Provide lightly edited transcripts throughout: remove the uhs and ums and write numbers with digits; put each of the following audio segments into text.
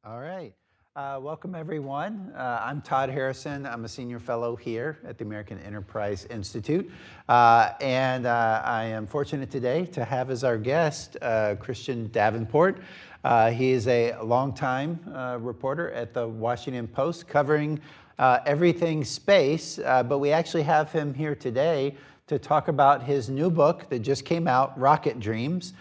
All right. Welcome, everyone. I'm Todd Harrison. I'm a senior fellow here at the American Enterprise Institute. And I am fortunate today to have as our guest Christian Davenport. He is a longtime reporter at the Washington Post covering everything space. But we actually have him here today to talk about his new book that just came out, Rocket Dreams.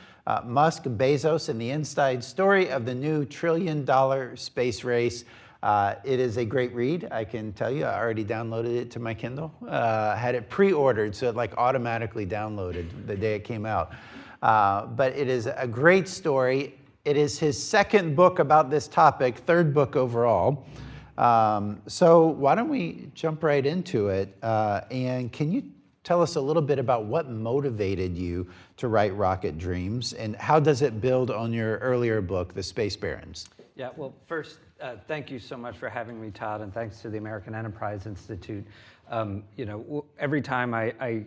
Musk, Bezos, and the inside story of the new trillion-dollar space race. It is a great read, I can tell you. I already downloaded it to my Kindle. Had it pre-ordered, so it like automatically downloaded the day it came out. But it is a great story. It is his second book about this topic, third book overall. So why don't we jump right into it? And can you tell us a little bit about what motivated you to write Rocket Dreams, and how does it build on your earlier book, The Space Barons? Yeah, well, first, thank you so much for having me, Todd, and thanks to the American Enterprise Institute. Every time I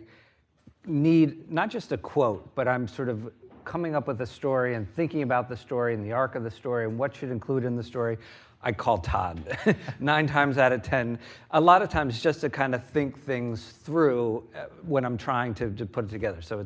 need not just a quote, but I'm sort of coming up with a story and thinking about the story and the arc of the story and what should include in the story, I call Todd 9 times out of 10. A lot of times just to kind of think things through when I'm trying to put it together. So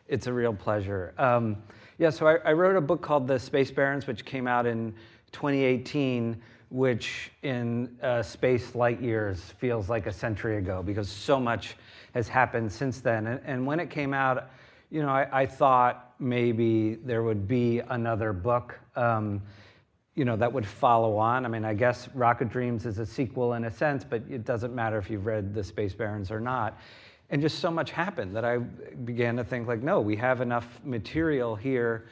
it's a real pleasure. So I wrote a book called The Space Barons, which came out in 2018, which in space light years feels like a century ago because so much has happened since then. And when it came out, I thought maybe there would be another book that would follow on. I mean, I guess Rocket Dreams is a sequel in a sense, but it doesn't matter if you've read The Space Barons or not. And just so much happened that I began to think like, no, we have enough material here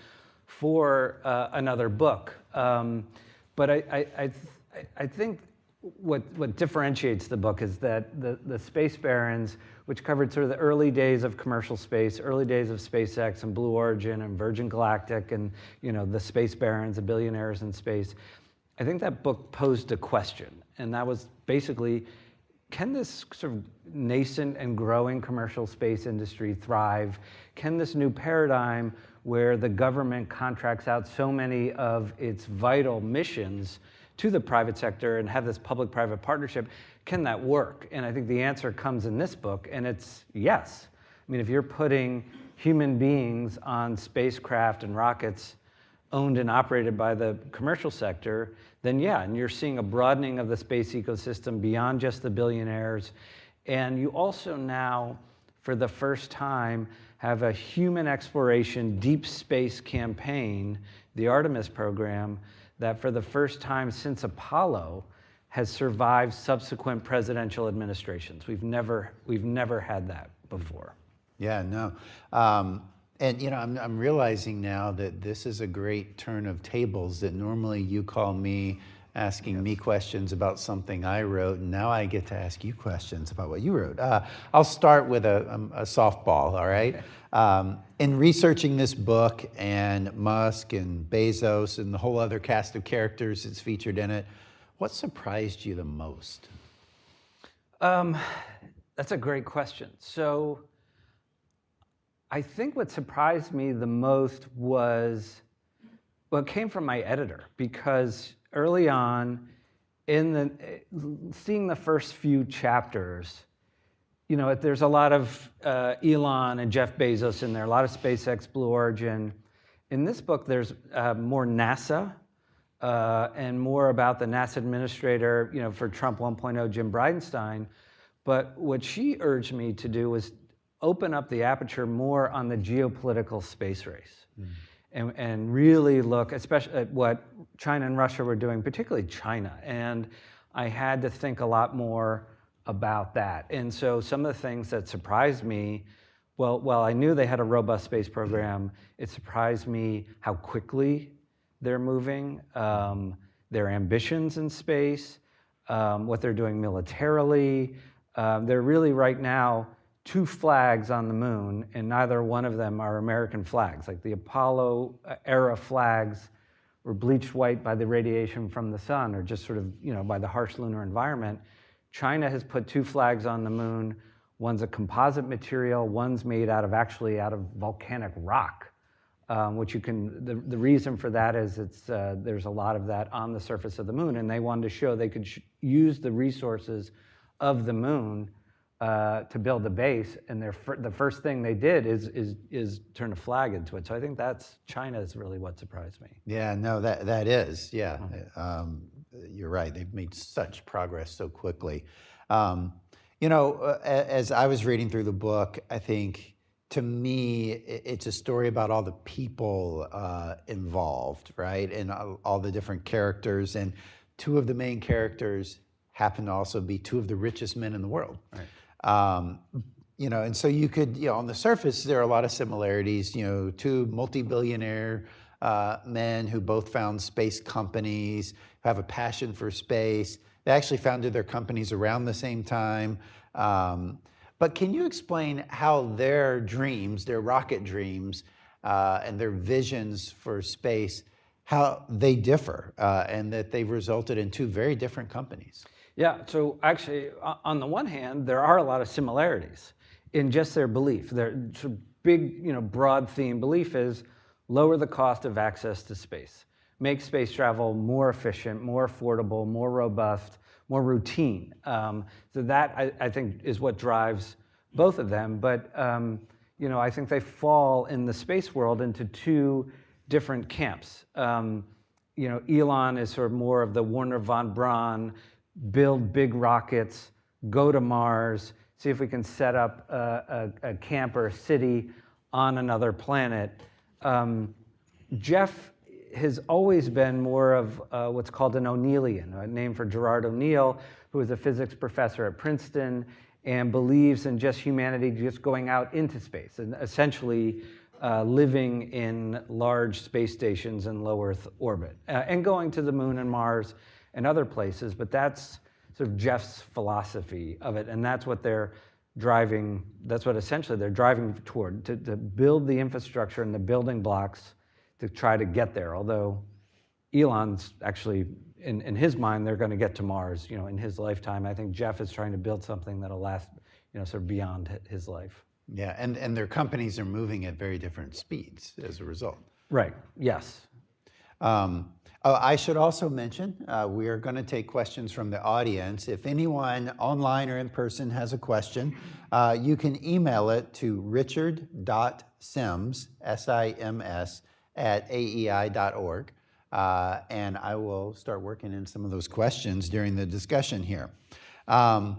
for another book. But I think what differentiates the book is that the Space Barons, which covered sort of the early days of commercial space, early days of SpaceX and Blue Origin and Virgin Galactic and the Space Barons, the billionaires in space, I think that book posed a question. And that was basically, can this sort of nascent and growing commercial space industry thrive? Can this new paradigm where the government contracts out so many of its vital missions to the private sector and have this public-private partnership, can that work? And I think the answer comes in this book, and it's yes. I mean, if you're putting human beings on spacecraft and rockets owned and operated by the commercial sector, then yeah, and you're seeing a broadening of the space ecosystem beyond just the billionaires. And you also now, for the first time, have a human exploration deep space campaign, the Artemis program, that for the first time since Apollo has survived subsequent presidential administrations. We've never had that before. Yeah, no. And I'm realizing now that this is a great turn of tables, that normally you call me asking me questions about something I wrote, and now I get to ask you questions about what you wrote. I'll start with a softball, all right? In researching this book and Musk and Bezos and the whole other cast of characters that's featured in it, what surprised you the most? That's a great question. So I think what surprised me the most was, well, it came from my editor, because early on, seeing the first few chapters, there's a lot of Elon and Jeff Bezos in there, a lot of SpaceX, Blue Origin. In this book, there's more NASA and more about the NASA administrator, for Trump 1.0, Jim Bridenstine. But what she urged me to do was open up the aperture more on the geopolitical space race. And really look, especially at what China and Russia were doing, particularly China. And I had to think a lot more about that. And so some of the things that surprised me, well, I knew they had a robust space program. It surprised me how quickly they're moving, their ambitions in space, what they're doing militarily. They're really right now 2 flags on the moon, and neither one of them are American flags. Like the Apollo era flags were bleached white by the radiation from the sun, or just sort of, by the harsh lunar environment. China has put 2 flags on the moon. One's a composite material, one's made out of volcanic rock. which you can, the reason for that is there's a lot of that on the surface of the moon, and they wanted to show they could use the resources of the moon to build a base, and the first thing they did is turn a flag into it. So I think China is really what surprised me. Yeah, no, that is, yeah. You're right, they've made such progress so quickly. As I was reading through the book, I think, to me, it's a story about all the people involved, right? And all the different characters. And two of the main characters happen to also be two of the richest men in the world. Right. And so you could, on the surface, there are a lot of similarities, two multi-billionaire men who both found space companies, who have a passion for space. They actually founded their companies around the same time. But can you explain how their dreams, their rocket dreams, and their visions for space, how they differ, and that they've resulted in two very different companies? Yeah, so actually, on the one hand, there are a lot of similarities in just their belief. Their big, broad theme belief is lower the cost of access to space, make space travel more efficient, more affordable, more robust, more routine. So that, I think, is what drives both of them. But I think they fall in the space world into two different camps. Elon is sort of more of the Wernher von Braun, build big rockets, go to Mars, see if we can set up a camp or a city on another planet. Jeff has always been more of what's called an O'Neillian, a name for Gerard O'Neill, who is a physics professor at Princeton and believes in just humanity just going out into space and essentially living in large space stations in low Earth orbit and going to the moon and Mars and other places. But that's sort of Jeff's philosophy of it, and that's what they're driving. That's what essentially they're driving toward, to build the infrastructure and the building blocks to try to get there. Although Elon's actually, in his mind, they're going to get to Mars, in his lifetime. I think Jeff is trying to build something that'll last, sort of beyond his life. Yeah, and their companies are moving at very different speeds as a result. Right. Yes. I should also mention, we are going to take questions from the audience. If anyone online or in person has a question, you can email it to richard.sims, S-I-M-S, @aei.org, and I will start working in some of those questions during the discussion here. Another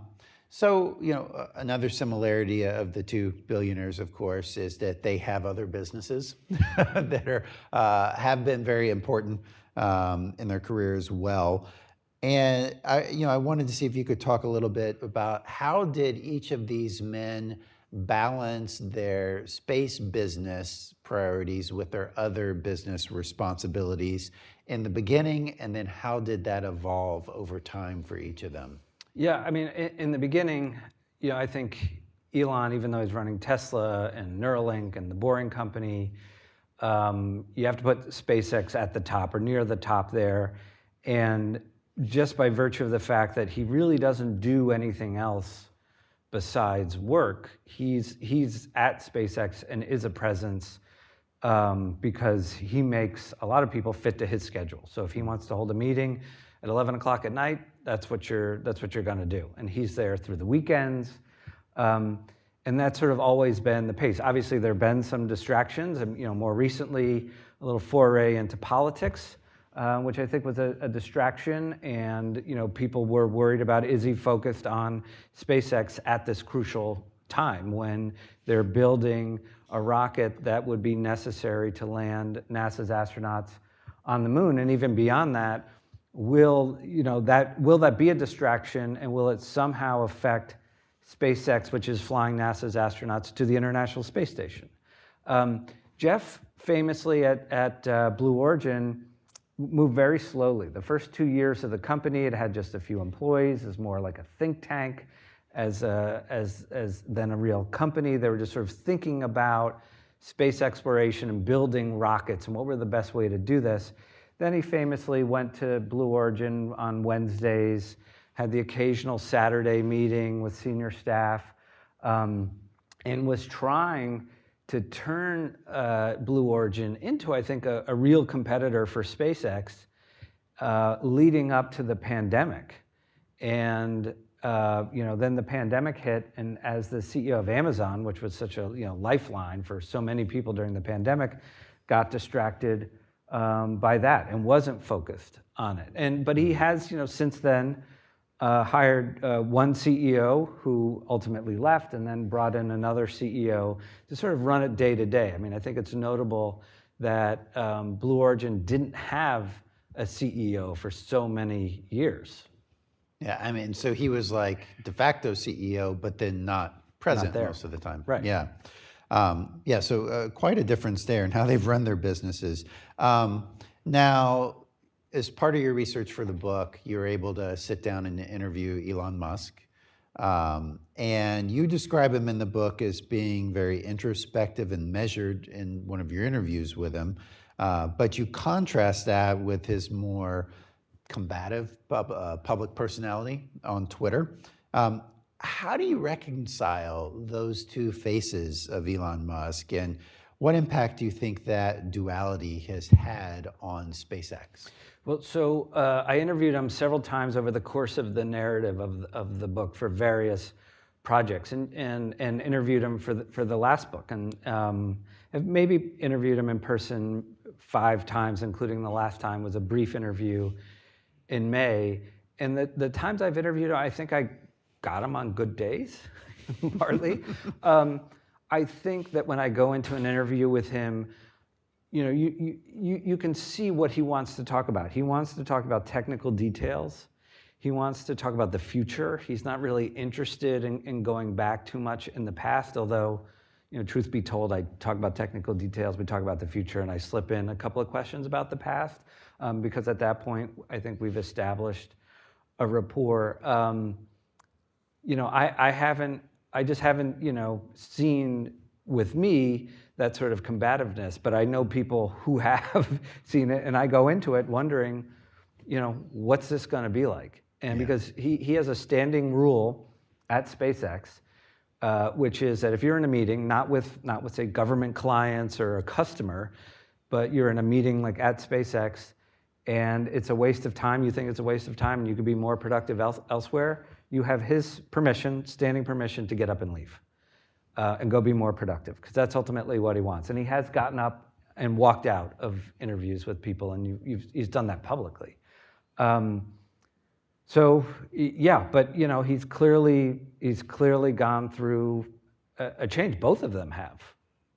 similarity of the two billionaires, of course, is that they have other businesses that have been very important in their career as well. And I wanted to see if you could talk a little bit about how did each of these men balance their space business priorities with their other business responsibilities in the beginning, and then how did that evolve over time for each of them? Yeah, I mean, in the beginning, I think Elon, even though he's running Tesla and Neuralink and the Boring Company, you have to put SpaceX at the top or near the top there. And just by virtue of the fact that he really doesn't do anything else besides work, he's at SpaceX and is a presence because he makes a lot of people fit to his schedule. So if he wants to hold a meeting at 11 o'clock at night, that's what you're going to do. And he's there through the weekends. And that's sort of always been the pace. Obviously, there have been some distractions, and more recently, a little foray into politics, which I think was a distraction. And people were worried about, is he focused on SpaceX at this crucial time when they're building a rocket that would be necessary to land NASA's astronauts on the moon? And even beyond that, will that be a distraction, and will it somehow affect SpaceX, which is flying NASA's astronauts to the International Space Station? Jeff famously at Blue Origin moved very slowly. The first 2 years of the company, it had just a few employees. It was more like a think tank than a real company. They were just sort of thinking about space exploration and building rockets and what were the best way to do this. Then he famously went to Blue Origin on Wednesdays, had the occasional Saturday meeting with senior staff, and was trying to turn Blue Origin into, I think, a real competitor for SpaceX leading up to the pandemic. And then the pandemic hit, and as the CEO of Amazon, which was such a lifeline for so many people during the pandemic, got distracted by that and wasn't focused on it. But he has since then hired one CEO who ultimately left, and then brought in another CEO to sort of run it day to day. I mean, I think it's notable that Blue Origin didn't have a CEO for so many years. Yeah, I mean, so he was like de facto CEO, but then not present there. most of the time. Right. Yeah. So quite a difference there in how they've run their businesses. Now, as part of your research for the book, you were able to sit down and interview Elon Musk. And you describe him in the book as being very introspective and measured in one of your interviews with him. But you contrast that with his more combative public personality on Twitter. How do you reconcile those two faces of Elon Musk, and what impact do you think that duality has had on SpaceX? Well, so I interviewed him several times over the course of the narrative of the book for various projects, and interviewed him for the last book, and I've maybe interviewed him in person 5 times, including the last time was a brief interview in May. And the times I've interviewed him, I think I got him on good days, partly. I think that when I go into an interview with him, you can see what he wants to talk about. He wants to talk about technical details. He wants to talk about the future. He's not really interested in going back too much in the past, although, truth be told, I talk about technical details, we talk about the future, and I slip in a couple of questions about the past, because at that point, I think we've established a rapport. I just haven't, seen with me that sort of combativeness, but I know people who have seen it, and I go into it wondering, what's this going to be like? And because he has a standing rule at SpaceX, which is that if you're in a meeting, not with say government clients or a customer, but you're in a meeting like at SpaceX, and it's a waste of time, you think it's a waste of time, and you could be more productive elsewhere, you have his permission, standing permission, to get up and leave. And go be more productive, because that's ultimately what he wants. And he has gotten up and walked out of interviews with people, and he's done that publicly. But he's clearly gone through a change. Both of them have,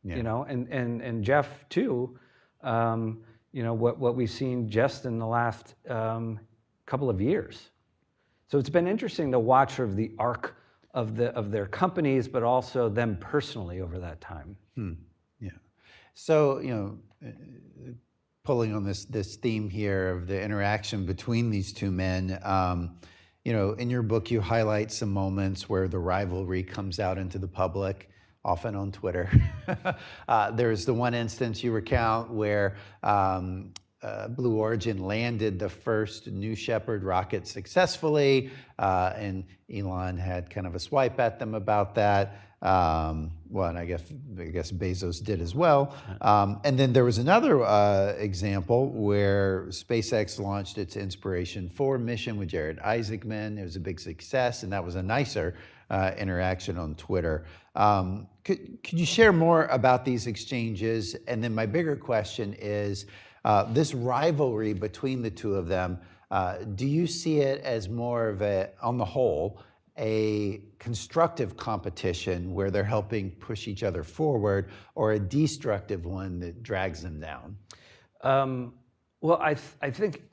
and Jeff too. What we've seen just in the last couple of years. So it's been interesting to watch sort of the arc of their companies, but also them personally over that time. Yeah. So, pulling on this theme here of the interaction between these two men, in your book, you highlight some moments where the rivalry comes out into the public, often on Twitter. There's the one instance you recount where Blue Origin landed the first New Shepard rocket successfully, and Elon had kind of a swipe at them about that. And I guess Bezos did as well. And then there was another example where SpaceX launched its Inspiration 4 mission with Jared Isaacman. It was a big success, and that was a nicer interaction on Twitter. Could you share more about these exchanges? And then my bigger question is, this rivalry between the two of them, do you see it as more of on the whole, a constructive competition where they're helping push each other forward, or a destructive one that drags them down? I think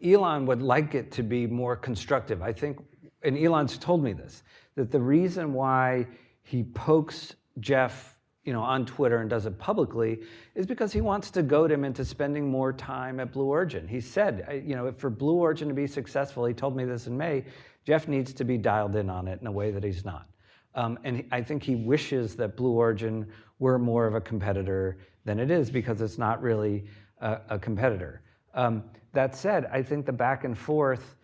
Elon would like it to be more constructive. I think, and Elon's told me this, that the reason why he pokes Jeff on Twitter and does it publicly is because he wants to goad him into spending more time at Blue Origin. He said, for Blue Origin to be successful, he told me this in May, Jeff needs to be dialed in on it in a way that he's not. I think he wishes that Blue Origin were more of a competitor than it is, because it's not really a competitor. That said, I think the back and forth,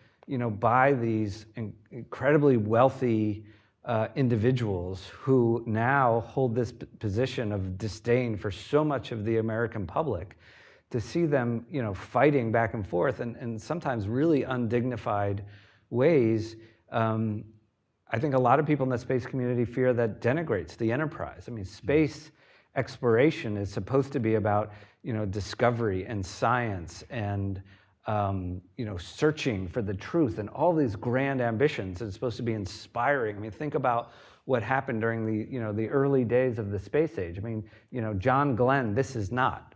by these incredibly wealthy individuals who now hold this position of disdain for so much of the American public, to see them, fighting back and forth and sometimes really undignified ways. I think a lot of people in the space community fear that denigrates the enterprise. I mean, space exploration is supposed to be about, discovery and science and, searching for the truth and all these grand ambitions. It's supposed to be inspiring. I mean, think about what happened during the early days of the space age. I mean, John Glenn, this is not,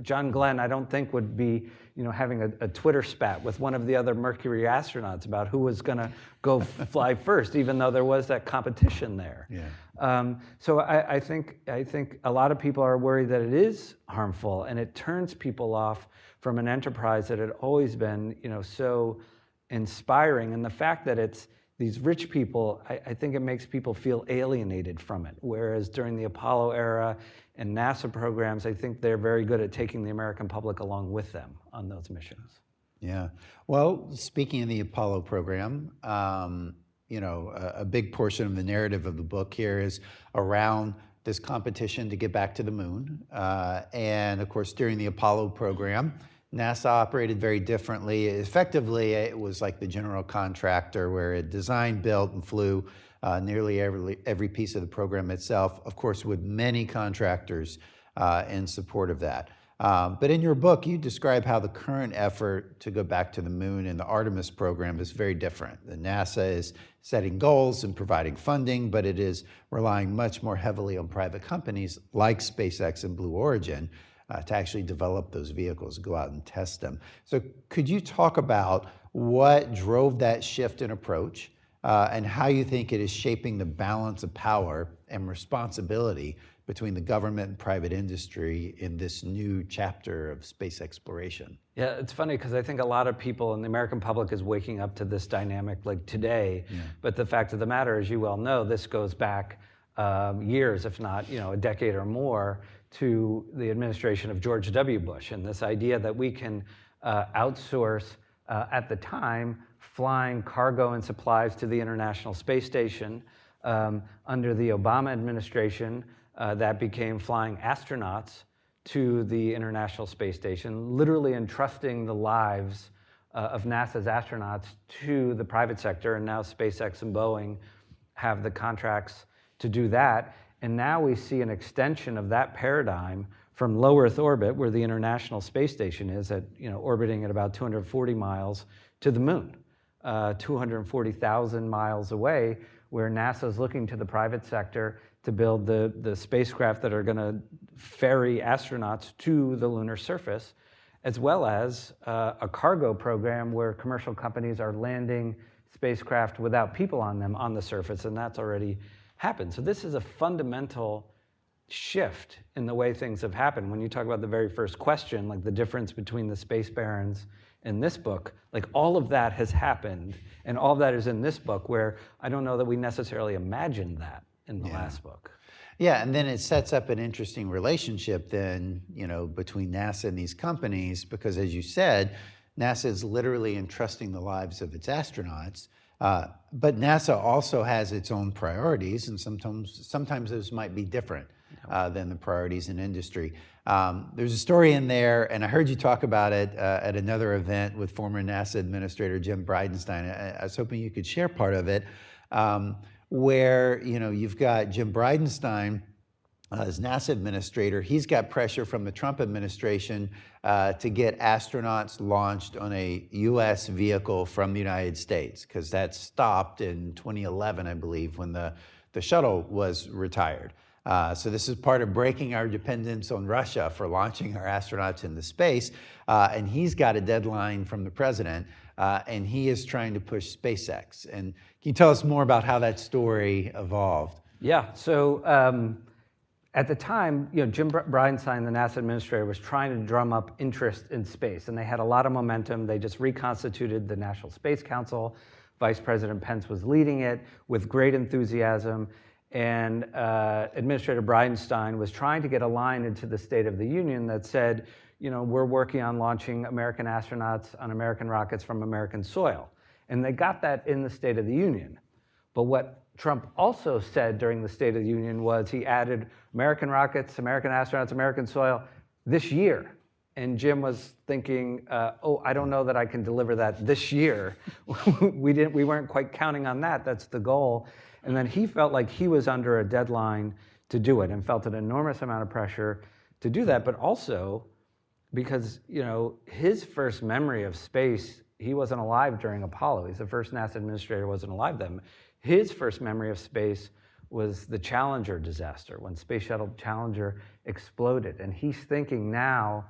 John Glenn, I don't think would be, having a Twitter spat with one of the other Mercury astronauts about who was going to go fly first, even though there was that competition there. Yeah. So I think a lot of people are worried that it is harmful and it turns people off from an enterprise that had always been, so inspiring. And the fact that it's these rich people, I think it makes people feel alienated from it. Whereas during the Apollo era and NASA programs, I think they're very good at taking the American public along with them on those missions. Yeah. Well, speaking of the Apollo program, a big portion of the narrative of the book here is around this competition to get back to the moon. And of course, during the Apollo program, NASA operated very differently. Effectively, it was like the general contractor where it designed, built, and flew nearly every piece of the program itself, of course, with many contractors in support of that. But in your book, you describe how the current effort to go back to the moon in the Artemis program is very different. The NASA is setting goals and providing funding, but it is relying much more heavily on private companies like SpaceX and Blue Origin to actually develop those vehicles, go out and test them. So could you talk about what drove that shift in approach and how you think it is shaping the balance of power and responsibility between the government and private industry in this new chapter of space exploration? Yeah, it's funny because I think a lot of people in the American public is waking up to this dynamic like today. Yeah. But the fact of the matter, as you well know, this goes back years, if not a decade or more, to the administration of George W. Bush, and this idea that we can outsource, at the time, flying cargo and supplies to the International Space Station. Under the Obama administration, that became flying astronauts to the International Space Station, literally entrusting the lives of NASA's astronauts to the private sector, and now SpaceX and Boeing have the contracts to do that. And now we see an extension of that paradigm from low Earth orbit, where the International Space Station is at, orbiting at about 240 miles, to the moon, 240,000 miles away, where NASA is looking to the private sector to build the spacecraft that are going to ferry astronauts to the lunar surface, as well as a cargo program where commercial companies are landing spacecraft without people on them on the surface, and that's already happened. So this is a fundamental shift in the way things have happened. When you talk about the very first question, like the difference between the space barons in this book, like all of that has happened, and all of that is in this book, where I don't know that we necessarily imagined that in the last book. Yeah, and then it sets up an interesting relationship then, between NASA and these companies, because as you said, NASA is literally entrusting the lives of its astronauts, but NASA also has its own priorities, and sometimes those might be different than the priorities in industry. There's a story in there, and I heard you talk about it at another event with former NASA Administrator Jim Bridenstine. I was hoping you could share part of it, where you've got Jim Bridenstine as NASA Administrator. He's got pressure from the Trump administration to get astronauts launched on a U.S. vehicle from the United States, because that stopped in 2011, I believe, when the shuttle was retired. So this is part of breaking our dependence on Russia for launching our astronauts into space. And he's got a deadline from the president, and he is trying to push SpaceX. And can you tell us more about how that story evolved? Yeah, so at the time, Jim Bridenstine, the NASA administrator, was trying to drum up interest in space, and they had a lot of momentum. They just reconstituted the National Space Council. Vice President Pence was leading it with great enthusiasm, and Administrator Bridenstine was trying to get a line into the State of the Union that said, we're working on launching American astronauts on American rockets from American soil. And they got that in the State of the Union. But what Trump also said during the State of the Union was he added American rockets, American astronauts, American soil this year. And Jim was thinking, oh, I don't know that I can deliver that this year. We weren't quite counting on that. That's the goal. And then he felt like he was under a deadline to do it and felt an enormous amount of pressure to do that. But also because, his first memory of space, he wasn't alive during Apollo. He's the first NASA administrator, wasn't alive then. His first memory of space was the Challenger disaster, when Space Shuttle Challenger exploded. And he's thinking now,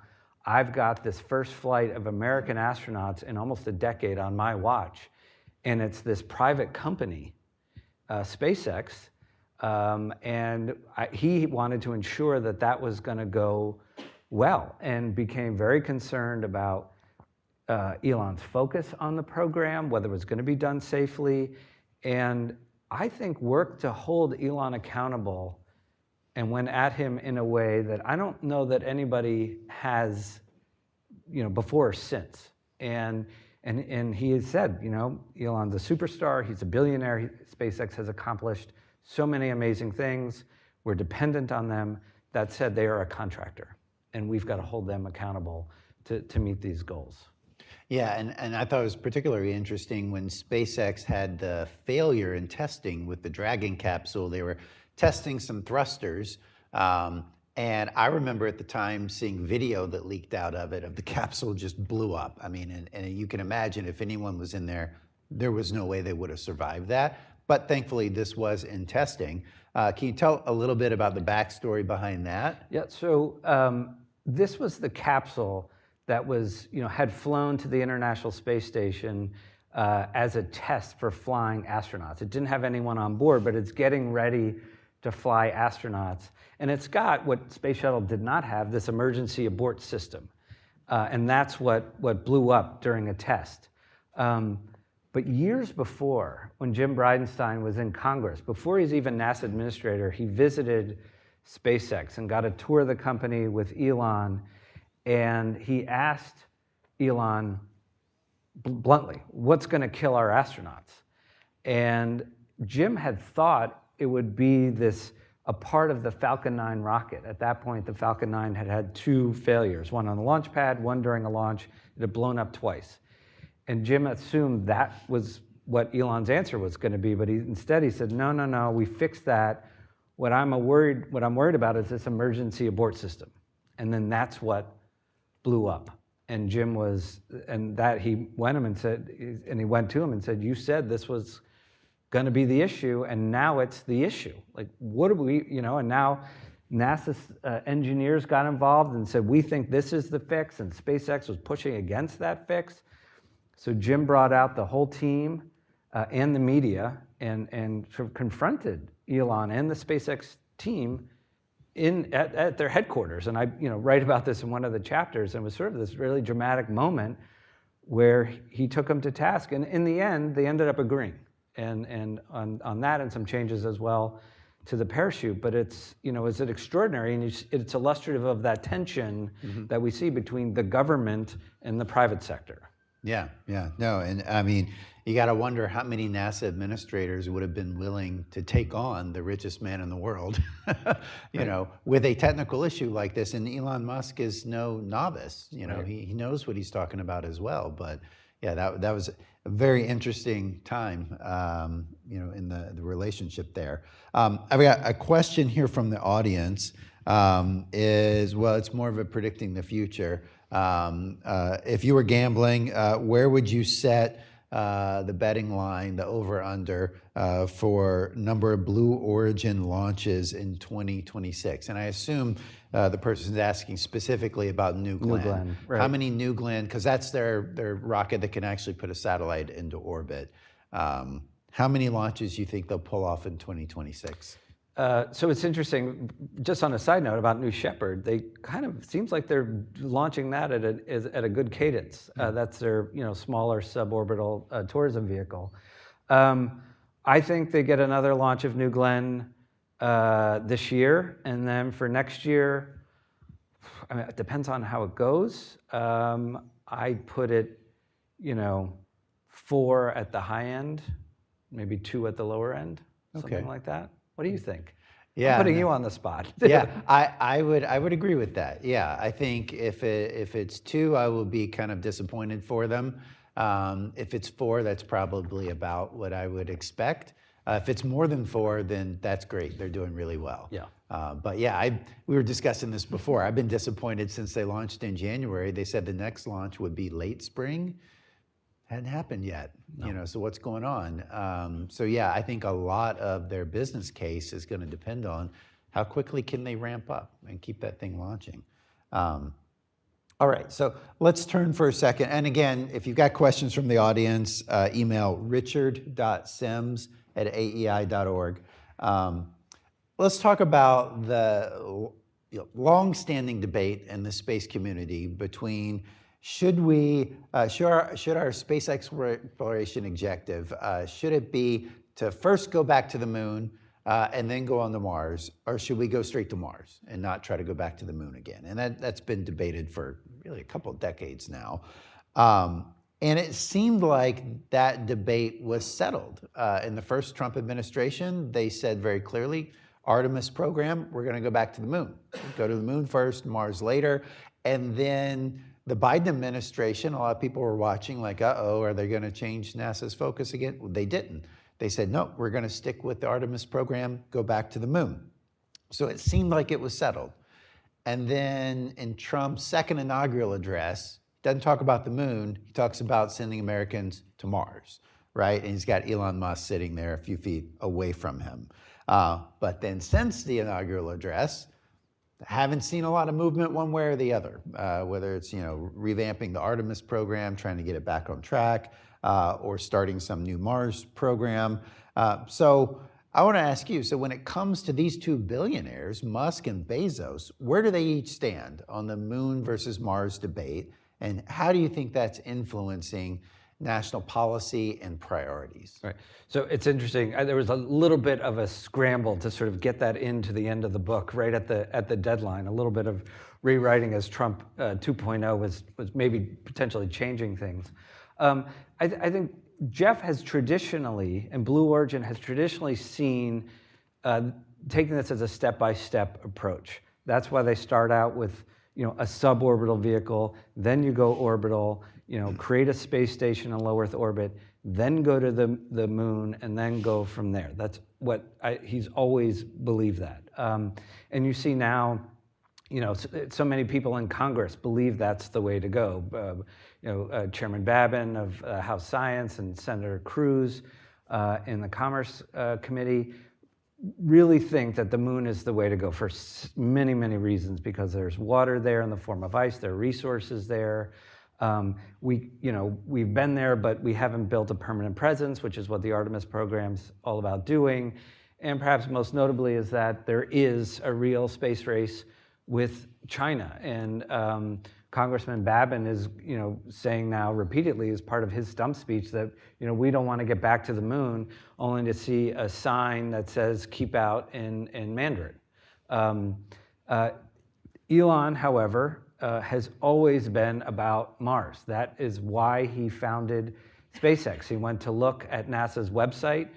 I've got this first flight of American astronauts in almost a decade on my watch. And it's this private company, SpaceX, he wanted to ensure that that was going to go well, and became very concerned about Elon's focus on the program, whether it was going to be done safely, and I think worked to hold Elon accountable and went at him in a way that I don't know that anybody has, before or since. And he has said, Elon's a superstar, he's a billionaire, SpaceX has accomplished so many amazing things, we're dependent on them. That said, they are a contractor, and we've got to hold them accountable to meet these goals. Yeah, and I thought it was particularly interesting when SpaceX had the failure in testing with the Dragon capsule. They were testing some thrusters, and I remember at the time seeing video that leaked out of it, of the capsule just blew up. I mean, and you can imagine if anyone was in there, there was no way they would have survived that. But thankfully, this was in testing. Can you tell a little bit about the backstory behind that? Yeah, so this was the capsule that was, had flown to the International Space Station as a test for flying astronauts. It didn't have anyone on board, but it's getting ready to fly astronauts. And it's got what Space Shuttle did not have, this emergency abort system. And that's what blew up during a test. But years before, when Jim Bridenstine was in Congress, before he's even NASA administrator, he visited SpaceX and got a tour of the company with Elon. And he asked Elon bluntly, what's going to kill our astronauts? And Jim had thought it would be a part of the Falcon 9 rocket. At that point, the Falcon 9 had two failures, one on the launch pad, one during a launch. It had blown up twice. And Jim assumed that was what Elon's answer was going to be, but instead he said, no, we fixed that. What I'm worried about is this emergency abort system. And then that's what blew up. And Jim he went to him and said, you said this was going to be the issue, and now it's the issue. Like, what do we, and now NASA's engineers got involved and said, we think this is the fix, and SpaceX was pushing against that fix. So Jim brought out the whole team and the media and sort of confronted Elon and the SpaceX team at their headquarters. And I write about this in one of the chapters, and it was sort of this really dramatic moment where he took them to task. And in the end, they ended up agreeing and on that and some changes as well to the parachute. But it's extraordinary, and it's illustrative of that tension that we see between the government and the private sector. Yeah, no, and I mean, you got to wonder how many NASA administrators would have been willing to take on the richest man in the world, with a technical issue like this. And Elon Musk is no novice, Right. he knows what he's talking about as well. But yeah, that was a very interesting time, in the relationship there. I've got a question here from the audience. It's more of a predicting the future. If you were gambling, where would you set the betting line, the over/under, for number of Blue Origin launches in 2026? And I assume the person's asking specifically about New Glenn. New Glenn, right. How many New Glenn? Because that's their rocket that can actually put a satellite into orbit. How many launches do you think they'll pull off in 2026? So it's interesting, just on a side note about New Shepard, they kind of, seems like they're launching that at a good cadence. That's their smaller suborbital tourism vehicle. I think they get another launch of New Glenn this year, and then for next year, it depends on how it goes. I'd put it, 4 at the high end, maybe 2 at the lower end. something like that. What do you think? Yeah, I'm putting you on the spot. Yeah, I would agree with that. Yeah, I think if it's 2, I will be kind of disappointed for them. If it's 4, that's probably about what I would expect. If it's more than 4, then that's great. They're doing really well. Yeah. But yeah, we were discussing this before. I've been disappointed since they launched in January. They said the next launch would be late spring. Hadn't happened yet, so what's going on? So yeah, I think a lot of their business case is going to depend on how quickly can they ramp up and keep that thing launching. All right, so let's turn for a second. And again, if you've got questions from the audience, email richard.sims@aei.org. Let's talk about the long-standing debate in the space community between should our space exploration objective, should it be to first go back to the moon and then go on to Mars, or should we go straight to Mars and not try to go back to the moon again? And that's been debated for really a couple of decades now. And it seemed like that debate was settled. In the first Trump administration, they said very clearly, Artemis program, we're going to go back to the moon. Go to the moon first, Mars later. And then the Biden administration, a lot of people were watching like, uh-oh, are they going to change NASA's focus again? Well, they didn't. They said, no, we're going to stick with the Artemis program, go back to the moon. So it seemed like it was settled. And then in Trump's second inaugural address, he doesn't talk about the moon, he talks about sending Americans to Mars, right? And he's got Elon Musk sitting there a few feet away from him. But then since the inaugural address, haven't seen a lot of movement one way or the other, whether it's revamping the Artemis program, trying to get it back on track, or starting some new Mars program. So I want to ask you, so when it comes to these 2 billionaires, Musk and Bezos, where do they each stand on the moon versus Mars debate? And how do you think that's influencing national policy and priorities? Right. So it's interesting. There was a little bit of a scramble to sort of get that into the end of the book, right at the deadline. A little bit of rewriting as Trump 2.0 was maybe potentially changing things. I think Jeff has traditionally, and Blue Origin has traditionally seen taking this as a step-by-step approach. That's why they start out with a suborbital vehicle, then you go orbital, create a space station in low Earth orbit, then go to the moon, and then go from there. That's what he's always believed that. And you see now, so many people in Congress believe that's the way to go. Chairman Babin of House Science and Senator Cruz in the Commerce Committee really think that the moon is the way to go for many, many reasons, because there's water there in the form of ice, there are resources there. We've been there, but we haven't built a permanent presence, which is what the Artemis program's all about doing. And perhaps most notably is that there is a real space race with China. And Congressman Babin is, saying now repeatedly as part of his stump speech that, we don't want to get back to the moon only to see a sign that says keep out in Mandarin. Elon, however, has always been about Mars. That is why he founded SpaceX. He went to look at NASA's website.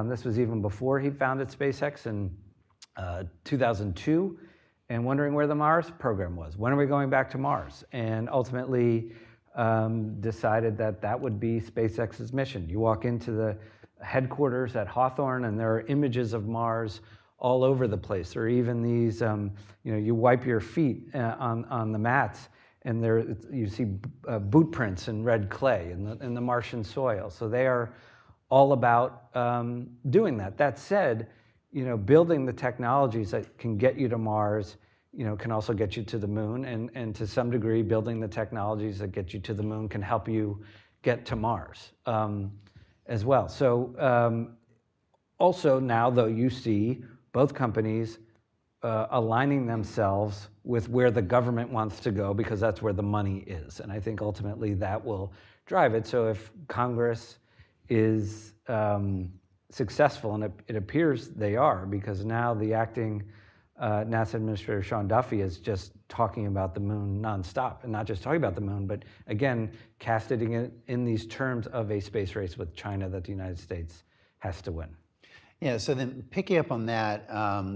This was even before he founded SpaceX in 2002, and wondering where the Mars program was. When are we going back to Mars? And ultimately decided that would be SpaceX's mission. You walk into the headquarters at Hawthorne, and there are images of Mars all over the place. There are even these, you wipe your feet on the mats, and there you see boot prints in red clay in the Martian soil. So they are all about doing that. That said, building the technologies that can get you to Mars, can also get you to the moon, and to some degree, building the technologies that get you to the moon can help you get to Mars as well. So also now, though, you see both companies aligning themselves with where the government wants to go, because that's where the money is. And I think ultimately that will drive it. So if Congress is successful, and it appears they are, because now the acting NASA Administrator Sean Duffy is just talking about the moon nonstop, and not just talking about the moon, but again, casting it in these terms of a space race with China that the United States has to win. Yeah, so then picking up on that,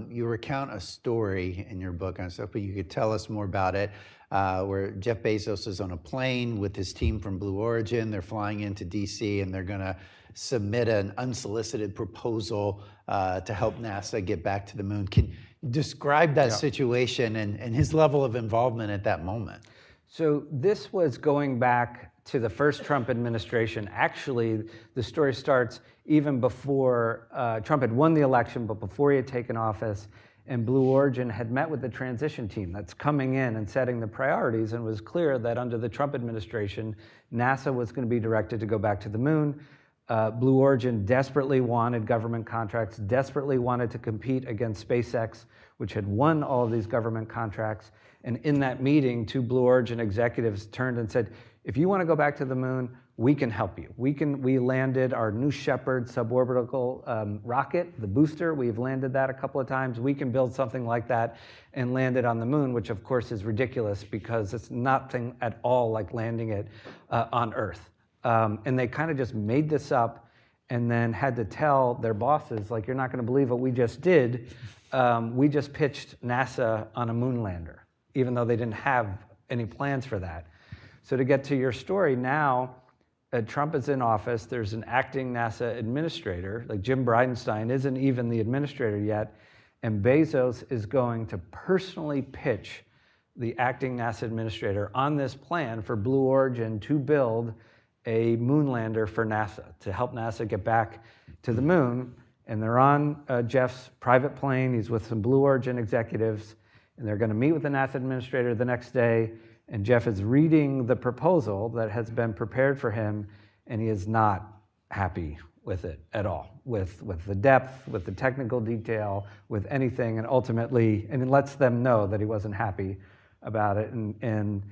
you recount a story in your book, and I was hoping you could tell us more about it, where Jeff Bezos is on a plane with his team from Blue Origin. They're flying into DC and they're going to submit an unsolicited proposal to help NASA get back to the moon. Can you describe that situation and his level of involvement at that moment? So this was going back to the first Trump administration. Actually, the story starts even before Trump had won the election, but before he had taken office, and Blue Origin had met with the transition team that's coming in and setting the priorities, and it was clear that under the Trump administration, NASA was going to be directed to go back to the moon. Blue Origin desperately wanted government contracts, desperately wanted to compete against SpaceX, which had won all of these government contracts. And in that meeting, two Blue Origin executives turned and said, if you want to go back to the moon, we can help you. We landed our New Shepard suborbital rocket, the booster. We've landed that a couple of times. We can build something like that and land it on the moon, which of course is ridiculous because it's nothing at all like landing it on Earth. And they kind of just made this up and then had to tell their bosses, like, you're not going to believe what we just did. We just pitched NASA on a moon lander, even though they didn't have any plans for that. So to get to your story now, Trump is in office. There's an acting NASA administrator, like Jim Bridenstine isn't even the administrator yet, and Bezos is going to personally pitch the acting NASA administrator on this plan for Blue Origin to build a moon lander for NASA, to help NASA get back to the moon. And they're on Jeff's private plane. He's with some Blue Origin executives, and they're going to meet with the NASA administrator the next day. And Jeff is reading the proposal that has been prepared for him, and he is not happy with it at all, with the depth, with the technical detail, with anything, and ultimately, and it lets them know that he wasn't happy about it, and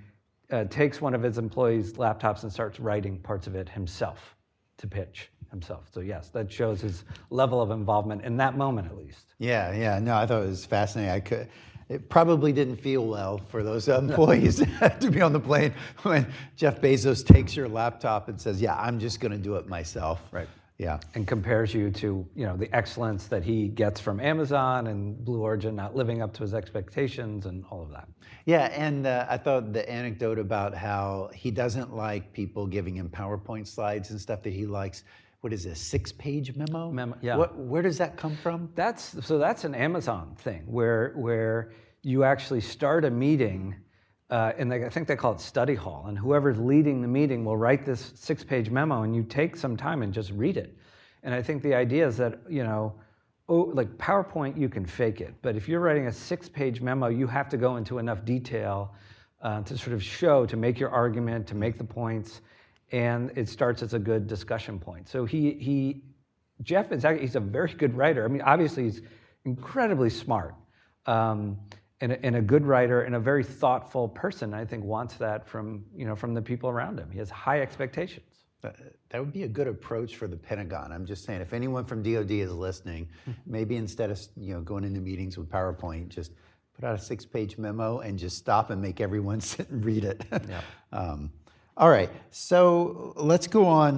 takes one of his employees' laptops and starts writing parts of it himself to pitch himself. So yes, that shows his level of involvement in that moment, at least. Yeah, no, I thought it was fascinating. It probably didn't feel well for those employees to be on the plane when Jeff Bezos takes your laptop and says, yeah, I'm just going to do it myself. Right. Yeah. And compares you to, the excellence that he gets from Amazon and Blue Origin not living up to his expectations and all of that. Yeah, and I thought the anecdote about how he doesn't like people giving him PowerPoint slides and stuff, that he likes, what is this, 6-page memo? Yeah. Where does that come from? That's an Amazon thing where you actually start a meeting, and I think they call it study hall, and whoever's leading the meeting will write this 6-page memo, and you take some time and just read it. And I think the idea is that, like PowerPoint, you can fake it, but if you're writing a 6-page memo, you have to go into enough detail to sort of show, to make your argument, to make the points, and it starts as a good discussion point. So Jeff is actually, he's a very good writer. I mean, obviously he's incredibly smart, and a good writer and a very thoughtful person. I think wants that from the people around him. He has high expectations. That would be a good approach for the Pentagon. I'm just saying, if anyone from DoD is listening, maybe instead of going into meetings with PowerPoint, just put out a 6-page memo and just stop and make everyone sit and read it. Yeah. All right, so let's go on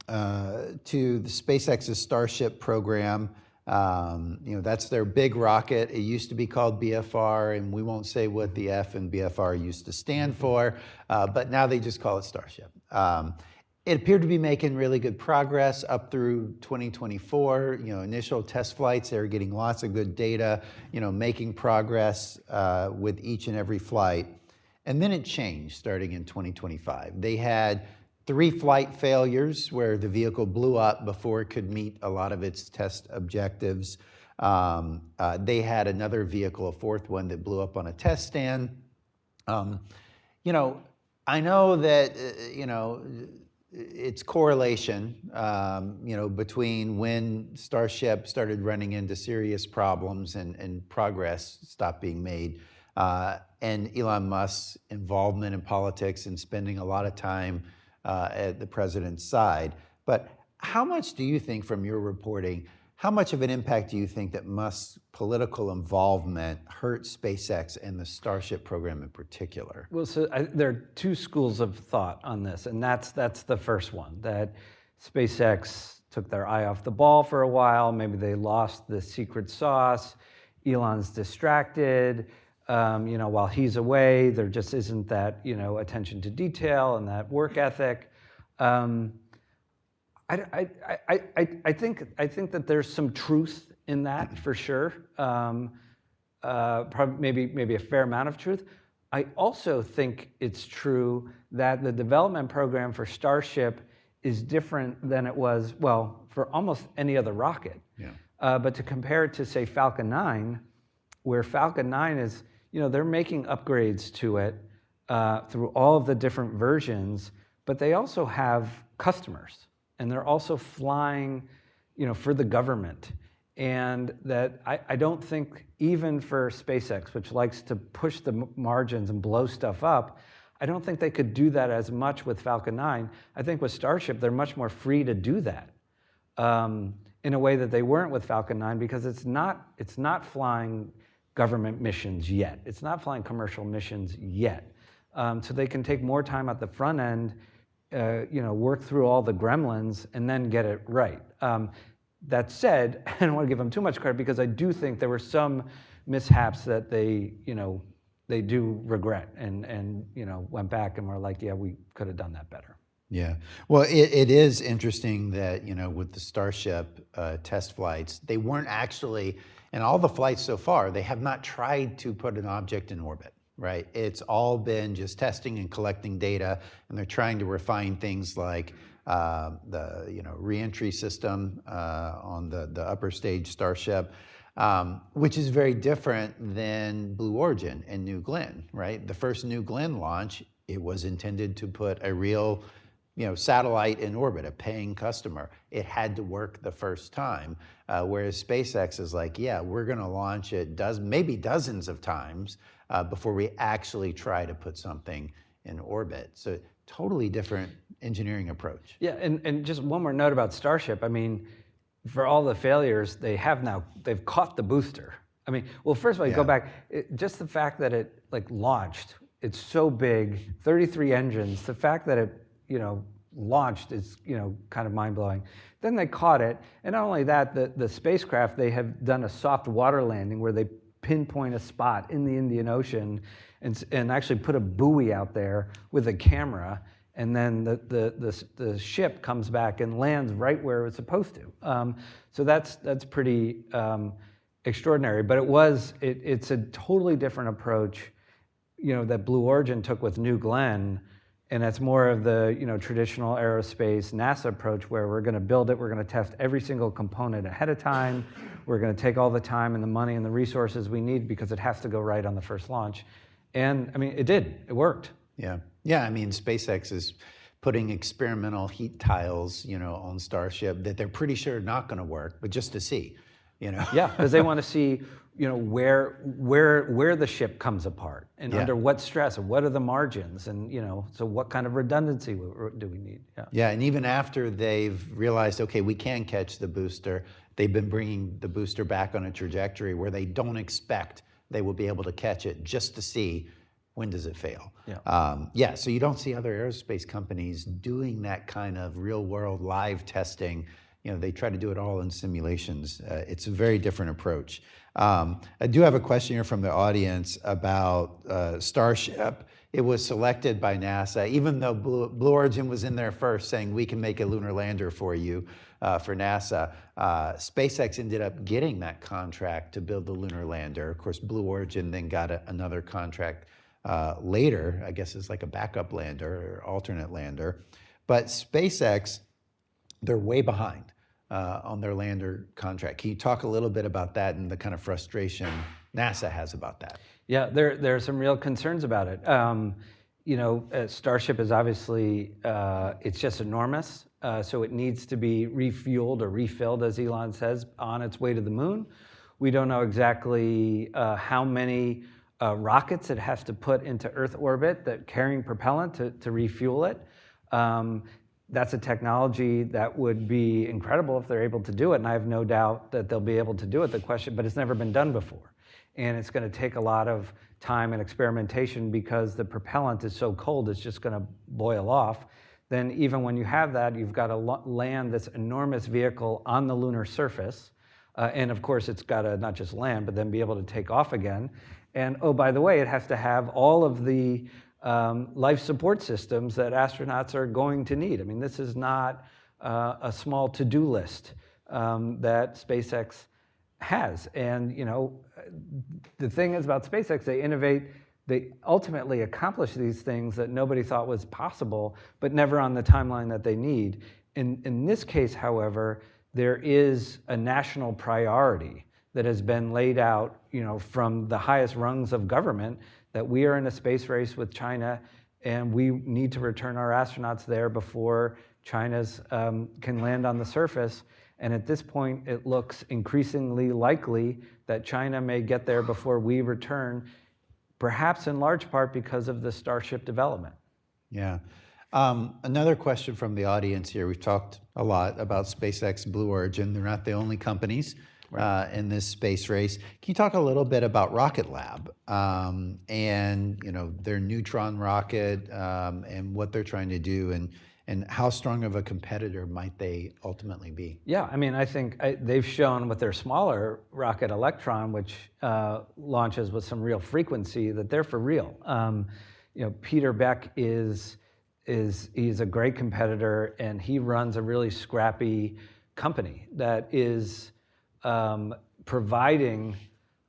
to the SpaceX's Starship program. That's their big rocket. It used to be called BFR, and we won't say what the F in BFR used to stand for, but now they just call it Starship. It appeared to be making really good progress up through 2024. Initial test flights, they were getting lots of good data, making progress with each and every flight. And then it changed starting in 2025. They had 3 flight failures where the vehicle blew up before it could meet a lot of its test objectives. They had another vehicle, a 4th one, that blew up on a test stand. I know that, it's correlation, between when Starship started running into serious problems and progress stopped being made, and Elon Musk's involvement in politics and spending a lot of time at the president's side. But how much do you think, from your reporting, how much of an impact do you think that Musk's political involvement hurt SpaceX and the Starship program in particular? Well, so there are 2 schools of thought on this, and that's the first one, that SpaceX took their eye off the ball for a while. Maybe they lost the secret sauce. Elon's distracted. While he's away, there just isn't that, attention to detail and that work ethic. I think that there's some truth in that for sure. Probably maybe a fair amount of truth. I also think it's true that the development program for Starship is different than it was, well, for almost any other rocket. Yeah. But to compare it to, say, Falcon 9, where Falcon 9 is, they're making upgrades to it through all of the different versions, but they also have customers, and they're also flying, for the government. And that I don't think, even for SpaceX, which likes to push the margins and blow stuff up, I don't think they could do that as much with Falcon 9. I think with Starship, they're much more free to do that in a way that they weren't with Falcon 9, because it's not flying government missions yet. It's not flying commercial missions yet. So they can take more time at the front end, work through all the gremlins, and then get it right. That said, I don't want to give them too much credit, because I do think there were some mishaps that they do regret and went back and were like, yeah, we could have done that better. Yeah. Well, it is interesting that, with the Starship test flights, they weren't actually, in all the flights so far, they have not tried to put an object in orbit, right? It's all been just testing and collecting data, and they're trying to refine things like the reentry system on the upper stage Starship, which is very different than Blue Origin and New Glenn, right? The first New Glenn launch, it was intended to put a real satellite in orbit, a paying customer. It had to work the first time, whereas SpaceX is like, yeah, we're going to launch it maybe dozens of times before we actually try to put something in orbit. So totally different engineering approach. Yeah, and just one more note about Starship. I mean, for all the failures, they've caught the booster. I mean, well, first of all, you go back, just the fact that it launched, it's so big, 33 engines, the fact that it, launched is, kind of mind-blowing. Then they caught it, and not only that, the spacecraft, they have done a soft water landing where they pinpoint a spot in the Indian Ocean and actually put a buoy out there with a camera, and then the ship comes back and lands right where it was supposed to. So that's pretty extraordinary. But it's a totally different approach, that Blue Origin took with New Glenn, and that's more of the traditional aerospace NASA approach, where we're going to build it, we're going to test every single component ahead of time, we're going to take all the time and the money and the resources we need because it has to go right on the first launch. And I mean, it worked. Yeah. I mean, SpaceX is putting experimental heat tiles, on Starship that they're pretty sure are not going to work, but just to see, Yeah, because they want to see, where the ship comes apart and under what stress, and what are the margins, and so what kind of redundancy do we need? Yeah, and even after they've realized, okay, we can catch the booster, they've been bringing the booster back on a trajectory where they don't expect they will be able to catch it, just to see when does it fail. So you don't see other aerospace companies doing that kind of real world live testing. They try to do it all in simulations. It's a very different approach. I do have a question here from the audience about Starship. It was selected by NASA, even though Blue Origin was in there first, saying we can make a lunar lander for you, for NASA. SpaceX ended up getting that contract to build the lunar lander. Of course, Blue Origin then got another contract later, I guess it's like a backup lander or alternate lander. But SpaceX, they're way behind on their lander contract. Can you talk a little bit about that and the kind of frustration NASA has about that? Yeah, there are some real concerns about it. Starship is obviously, it's just enormous, so it needs to be refueled or refilled, as Elon says, on its way to the moon. We don't know exactly how many rockets it has to put into Earth orbit that carrying propellant to refuel it. That's a technology that would be incredible if they're able to do it, and I have no doubt that they'll be able to do it. But it's never been done before, and it's going to take a lot of time and experimentation because the propellant is so cold, it's just going to boil off. then even when you have that, you've got to land this enormous vehicle on the lunar surface. And of course, it's got to not just land, but then be able to take off again. And oh, by the way, it has to have all of the life support systems that astronauts are going to need. I mean, this is not a small to-do list that SpaceX has. And the thing is about SpaceX, they innovate, they ultimately accomplish these things that nobody thought was possible, but never on the timeline that they need. In this case, however, there is a national priority that has been laid out, from the highest rungs of government, that we are in a space race with China, and we need to return our astronauts there before China's can land on the surface. And at this point, it looks increasingly likely that China may get there before we return, perhaps in large part because of the Starship development. Yeah. Another question from the audience here. We've talked a lot about SpaceX, Blue Origin. They're not the only companies in this space race. Can you talk a little bit about Rocket Lab and their Neutron rocket and what they're trying to do, and how strong of a competitor might they ultimately be? Yeah, I mean, I think they've shown with their smaller rocket Electron, which launches with some real frequency, that they're for real. Peter Beck he's a great competitor, and he runs a really scrappy company that is providing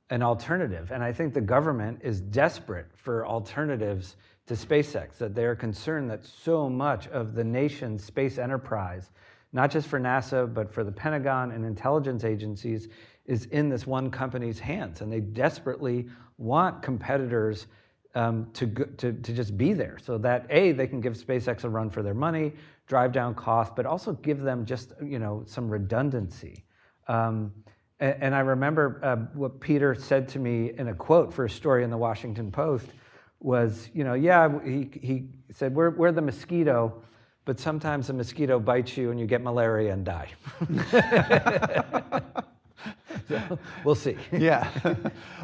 an alternative. And I think the government is desperate for alternatives to SpaceX, that they're concerned that so much of the nation's space enterprise, not just for NASA, but for the Pentagon and intelligence agencies, is in this one company's hands. And they desperately want competitors to just be there, so that they can give SpaceX a run for their money, drive down costs, but also give them just some redundancy. And I remember what Peter said to me in a quote for a story in the Washington Post was, he said, we're the mosquito, but sometimes the mosquito bites you and you get malaria and die. So we'll see. Yeah.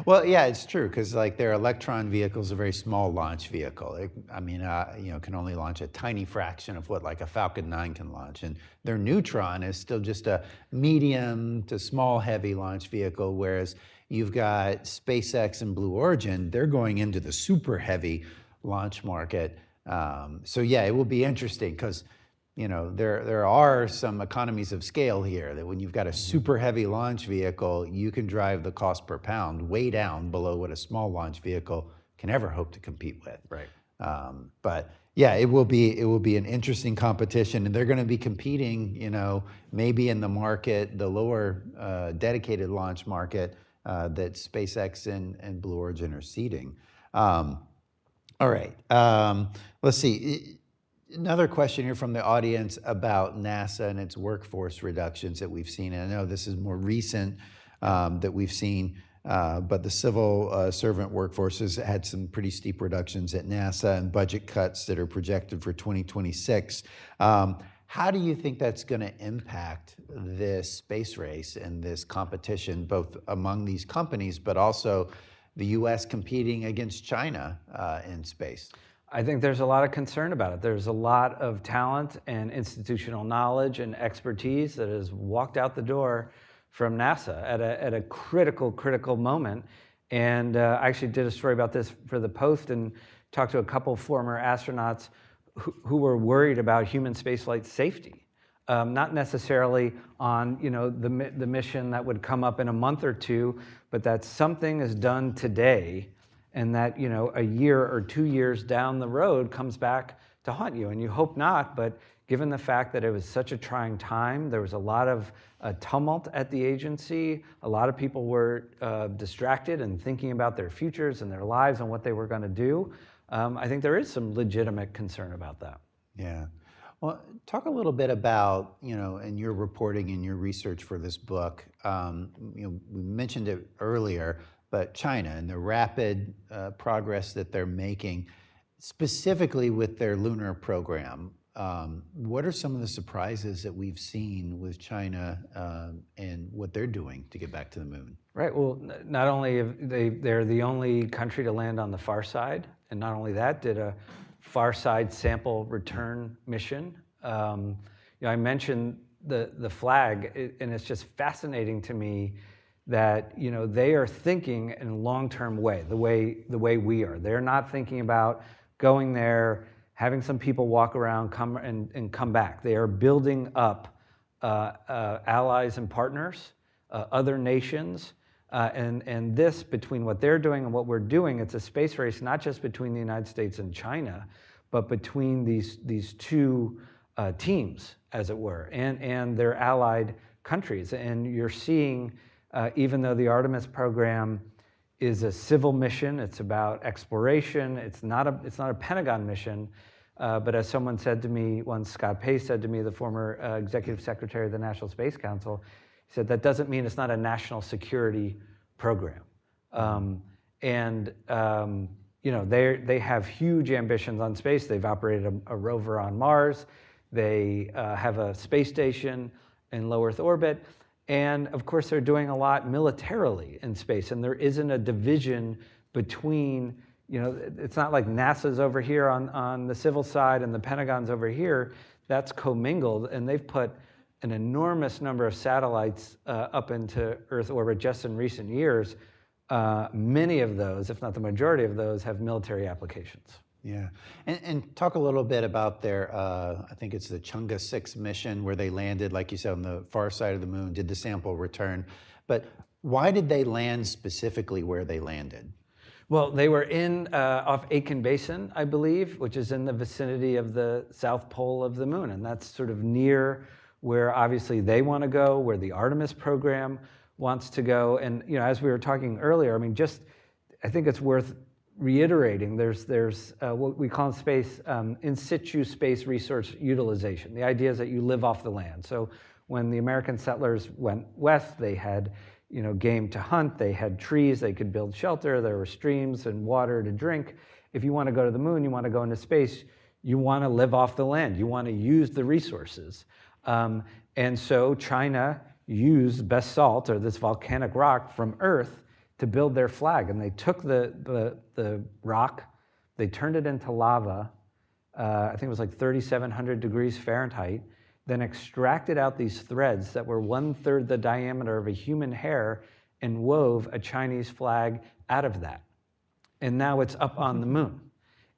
Well, yeah, it's true, because their Electron vehicle is a very small launch vehicle. It, can only launch a tiny fraction of what a Falcon 9 can launch. And their Neutron is still just a medium to small heavy launch vehicle, whereas you've got SpaceX and Blue Origin, they're going into the super heavy launch market. So yeah, it will be interesting, because there are some economies of scale here, that when you've got a super heavy launch vehicle, you can drive the cost per pound way down below what a small launch vehicle can ever hope to compete with. Right. But yeah, it will be an interesting competition, and they're going to be competing, maybe in the market, the lower dedicated launch market that SpaceX and Blue Origin are seeding. All right. Let's see. Another question here from the audience about NASA and its workforce reductions that we've seen. And I know this is more recent that we've seen, but the civil servant workforce has had some pretty steep reductions at NASA and budget cuts that are projected for 2026. How do you think that's going to impact this space race and this competition, both among these companies, but also the U.S. competing against China in space? I think there's a lot of concern about it. There's a lot of talent and institutional knowledge and expertise that has walked out the door from NASA at a critical moment. And I actually did a story about this for the Post and talked to a couple former astronauts who were worried about human spaceflight safety. Not necessarily on the mission that would come up in a month or two, but that something is done today, and that a year or 2 years down the road comes back to haunt you. And you hope not, but given the fact that it was such a trying time, there was a lot of tumult at the agency, a lot of people were distracted and thinking about their futures and their lives and what they were going to do. I think there is some legitimate concern about that. Yeah. Well, talk a little bit about, in your reporting and your research for this book, we mentioned it earlier, but China and the rapid progress that they're making, specifically with their lunar program. What are some of the surprises that we've seen with China and what they're doing to get back to the moon? Right. Well, not only they're the only country to land on the far side, and not only that, did a far side sample return mission. I mentioned the flag, and it's just fascinating to me that they are thinking in a long-term way, the way we are. They're not thinking about going there, having some people walk around, come back. They are building up allies and partners, other nations, and this, between what they're doing and what we're doing, it's a space race not just between the United States and China, but between these two teams, as it were, and their allied countries. And you're seeing, even though the Artemis program is a civil mission, it's about exploration, it's not a Pentagon mission, but as someone said to me once, Scott Pace said to me, the former executive secretary of the National Space Council, he said, that doesn't mean it's not a national security program. They have huge ambitions on space. They've operated a rover on Mars. They have a space station in low Earth orbit. And of course, they're doing a lot militarily in space. And there isn't a division between, it's not like NASA's over here on the civil side and the Pentagon's over here. That's commingled. And they've put an enormous number of satellites up into Earth orbit just in recent years. Many of those, if not the majority of those, have military applications. Yeah, and talk a little bit about their, I think it's the Chang'e 6 mission where they landed, like you said, on the far side of the moon, did the sample return. But why did they land specifically where they landed? Well, they were off Aitken Basin, I believe, which is in the vicinity of the south pole of the moon. And that's sort of near where obviously they want to go, where the Artemis program wants to go. And as we were talking earlier, I think it's worth reiterating, there's what we call in space in situ space resource utilization. The idea is that you live off the land. So when the American settlers went west, they had game to hunt, they had trees, they could build shelter, there were streams and water to drink. If you want to go to the moon, you want to go into space, you want to live off the land, you want to use the resources. And so China used basalt, or this volcanic rock from Earth, to build their flag. And they took the rock, they turned it into lava, I think it was like 3,700 degrees Fahrenheit, then extracted out these threads that were 1/3 the diameter of a human hair and wove a Chinese flag out of that. And now it's up on the moon.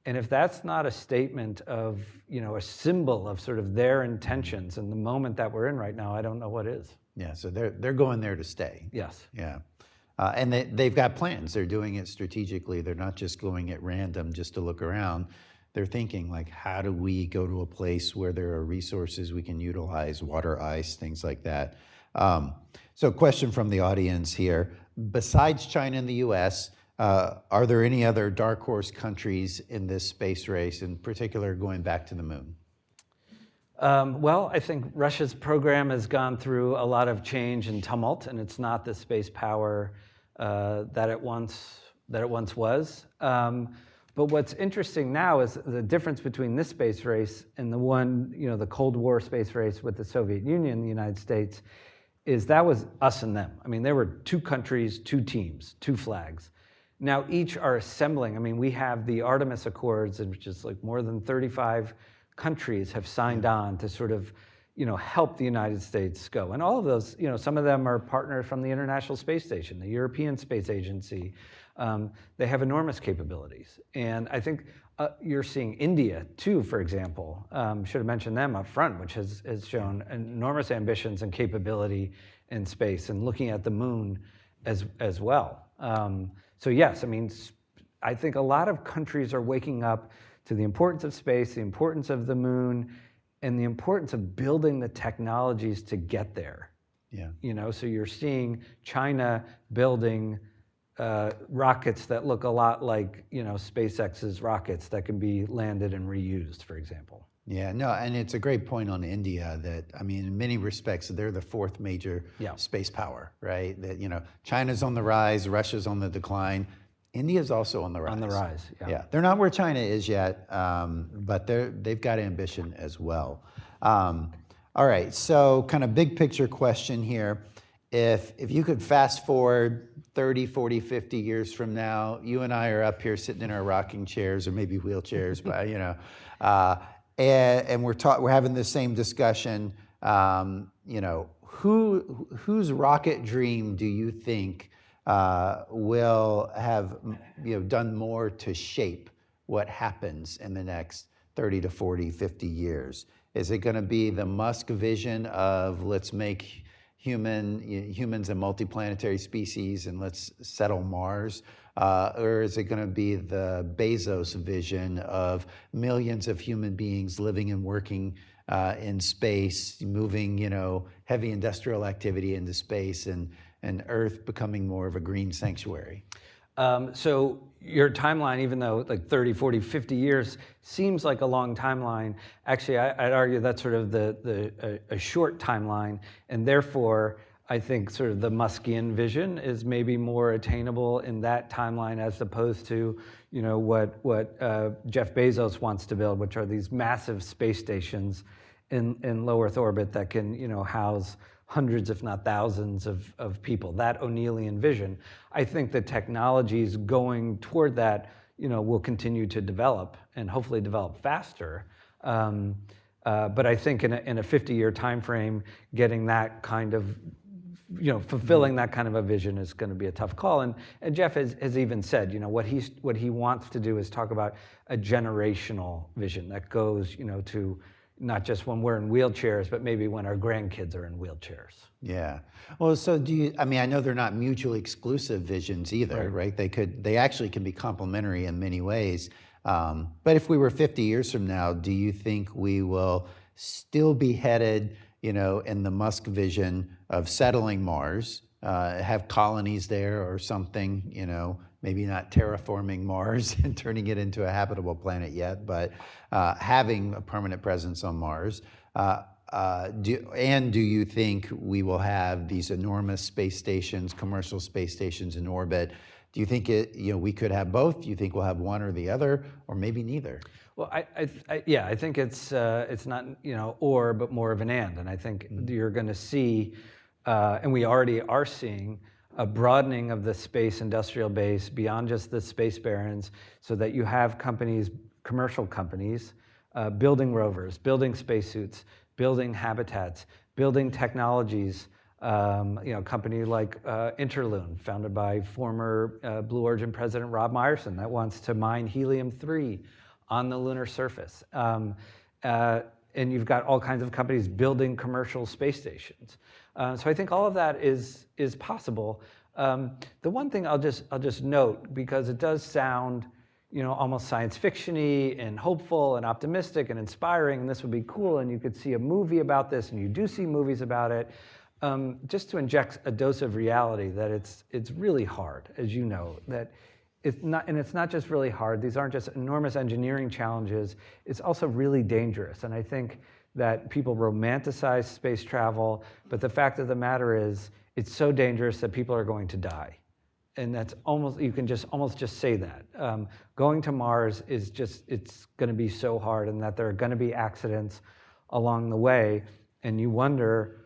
And if that's not a statement of, a symbol of sort of their intentions and the moment that we're in right now, I don't know what is. Yeah, so they're going there to stay. Yes. Yeah. And they've got plans. They're doing it strategically. They're not just going at random just to look around. They're thinking, like, how do we go to a place where there are resources we can utilize, water, ice, things like that. So question from the audience here. Besides China and the US, are there any other dark horse countries in this space race, in particular going back to the moon? Well, I think Russia's program has gone through a lot of change and tumult, and it's not the space power that it once was. But what's interesting now is the difference between this space race and the one, the Cold War space race with the Soviet Union and the United States, is that was us and them. I mean, there were two countries, two teams, two flags. Now each are assembling. I mean, we have the Artemis Accords, which is like more than 35 countries have signed on to sort of, help the United States go. And all of those, some of them are partners from the International Space Station, the European Space Agency. They have enormous capabilities. And I think you're seeing India too, for example. Should have mentioned them up front, which has shown enormous ambitions and capability in space and looking at the moon as well. So yes, I mean, I think a lot of countries are waking up to the importance of space, the importance of the moon, and the importance of building the technologies to get there. Yeah. So you're seeing China building rockets that look a lot like, SpaceX's rockets that can be landed and reused, for example. Yeah, no, and it's a great point on India that, I mean, in many respects, they're the fourth major space power, right? That, China's on the rise, Russia's on the decline. India's also on the rise. On the rise, yeah. Yeah, they're not where China is yet, but they've got ambition as well. All right, so kind of big picture question here. if you could fast forward 30, 40, 50 years from now, you and I are up here sitting in our rocking chairs or maybe wheelchairs, but and we're having the same discussion. Whose rocket dream do you think will have done more to shape what happens in the next 30 to 40, 50 years? Is it going to be the Musk vision of let's make humans a multiplanetary species and let's settle Mars? Or is it going to be the Bezos vision of millions of human beings living and working in space, moving heavy industrial activity into space, and Earth becoming more of a green sanctuary? So your timeline, even though like 30, 40, 50 years seems like a long timeline, actually I'd argue that's sort of a short timeline, and therefore I think sort of the Muskian vision is maybe more attainable in that timeline as opposed to what Jeff Bezos wants to build, which are these massive space stations in low Earth orbit that can house hundreds, if not thousands of people, that O'Neillian vision. I think the technologies going toward that, will continue to develop and hopefully develop faster. But I think in a 50-year time frame, getting that kind of, fulfilling that kind of a vision is going to be a tough call. And Jeff has even said, what he wants to do is talk about a generational vision that goes, to not just when we're in wheelchairs, but maybe when our grandkids are in wheelchairs. Yeah. Well, so I know they're not mutually exclusive visions either, right? They actually can be complementary in many ways. But if we were 50 years from now, do you think we will still be headed, in the Musk vision of settling Mars, have colonies there or something, maybe not terraforming Mars and turning it into a habitable planet yet, but having a permanent presence on Mars? Do you think we will have these enormous space stations, commercial space stations in orbit? Do you think we could have both? Do you think we'll have one or the other, or maybe neither? Well, I think it's not or, but more of an and I think you're going to see, and we already are seeing, a broadening of the space industrial base beyond just the space barons, so that you have companies, commercial companies, building rovers, building spacesuits, building habitats, building technologies. Company like Interloon, founded by former Blue Origin President Rob Meyerson, that wants to mine helium-3 on the lunar surface. And you've got all kinds of companies building commercial space stations. So I think all of that is possible. The one thing I'll just note, because it does sound almost science fiction-y and hopeful and optimistic and inspiring, and this would be cool, and you could see a movie about this, and you do see movies about it. Just to inject a dose of reality that it's really hard, as you know, that it's not just really hard. These aren't just enormous engineering challenges. It's also really dangerous. And I think that people romanticize space travel, but the fact of the matter is, it's so dangerous that people are going to die. And that's you can almost just say that. Going to Mars it's going to be so hard, and that there are going to be accidents along the way, and you wonder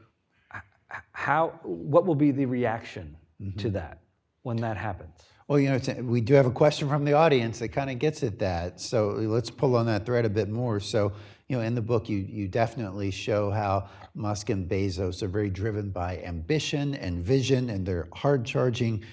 what will be the reaction to that when that happens. Well, we do have a question from the audience that kind of gets at that. So let's pull on that thread a bit more. So, in the book, you definitely show how Musk and Bezos are very driven by ambition and vision, and they're hard-charging